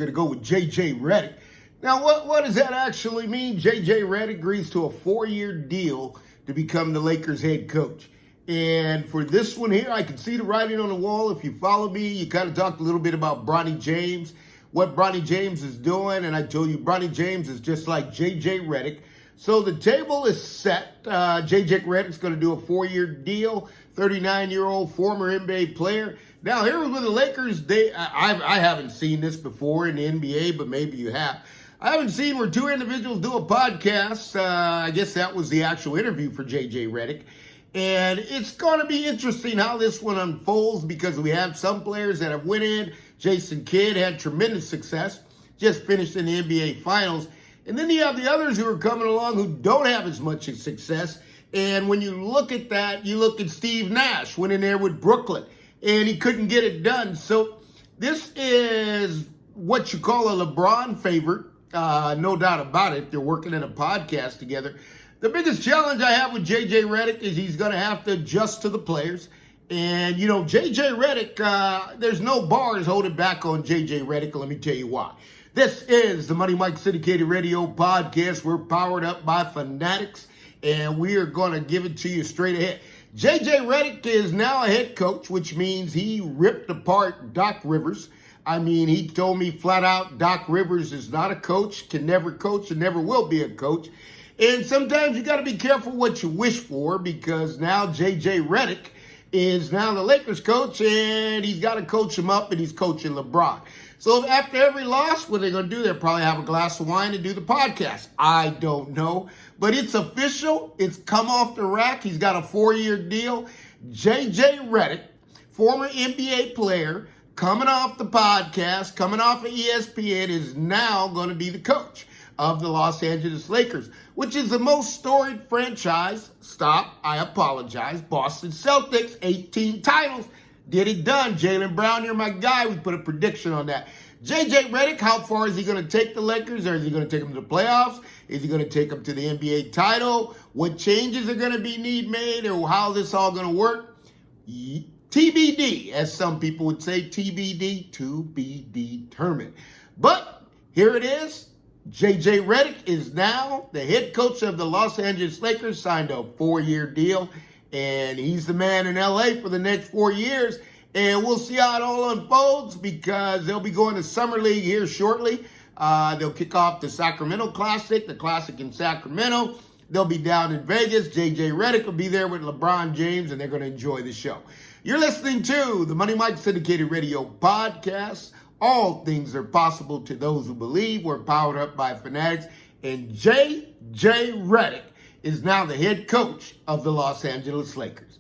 Going to go with JJ Redick. Now, what does that actually mean? JJ Redick agrees to a 4-year deal to become the Lakers head coach. And for this one here, I can see the writing on the wall. If you follow me, you kind of talked a little bit about Broney James, what Broney James is doing. And I told you Broney James is just like JJ Redick. So the table is set. JJ Redick's going to do a 4-year deal, 39-year-old former NBA player. Now, here with the Lakers, I haven't seen this before in the NBA, but maybe you have. I haven't seen where two individuals do a podcast. I guess that was the actual interview for JJ Redick. And it's going to be interesting how this one unfolds because we have some players that have went in. Jason Kidd had tremendous success, just finished in the NBA Finals. And then you have the others who are coming along who don't have as much success. And when you look at that, you look at Steve Nash, went in there with Brooklyn, and he couldn't get it done. So this is what you call a LeBron favorite, no doubt about it. They're working in a podcast together. The biggest challenge I have with JJ Redick is he's going to have to adjust to the players. And, you know, JJ Redick, there's no bars holding back on JJ Redick. Let me tell you why. This is the Money Mike Syndicated Radio Podcast. We're powered up by Fanatics, and we are going to give it to you straight ahead. JJ Redick is now a head coach, which means he ripped apart Doc Rivers. I mean, he told me flat out Doc Rivers is not a coach, can never coach, and never will be a coach. And sometimes you got to be careful what you wish for because now JJ Redick is now the Lakers coach, and he's got to coach him up, and he's coaching LeBron. So after every loss, what they're going to do, they'll probably have a glass of wine and do the podcast. I don't know. But it's official. It's come off the rack. He's got a 4-year deal. JJ Redick, former NBA player, coming off the podcast, coming off of ESPN, is now going to be the coach of the Los Angeles Lakers, which is the most storied franchise. I apologize. Boston Celtics, 18 titles. Get it done. Jaylen Brown, you're my guy. We put a prediction on that. JJ Redick, how far is he going to take the Lakers? Or is he going to take them to the playoffs? Is he going to take them to the NBA title? What changes are going to be made or how this all going to work? TBD, as some people would say, TBD, to be determined. But here it is. JJ Redick is now the head coach of the Los Angeles Lakers, signed a 4-year deal, and he's the man in LA for the next 4 years. And we'll see how it all unfolds because they'll be going to Summer League here shortly. They'll kick off the Sacramento Classic, the Classic in Sacramento. They'll be down in Vegas. JJ Redick will be there with LeBron James, and they're going to enjoy the show. You're listening to the Money Mike Syndicated Radio Podcast. All things are possible to those who believe. We're powered up by Fanatics. And JJ Redick is now the head coach of the Los Angeles Lakers.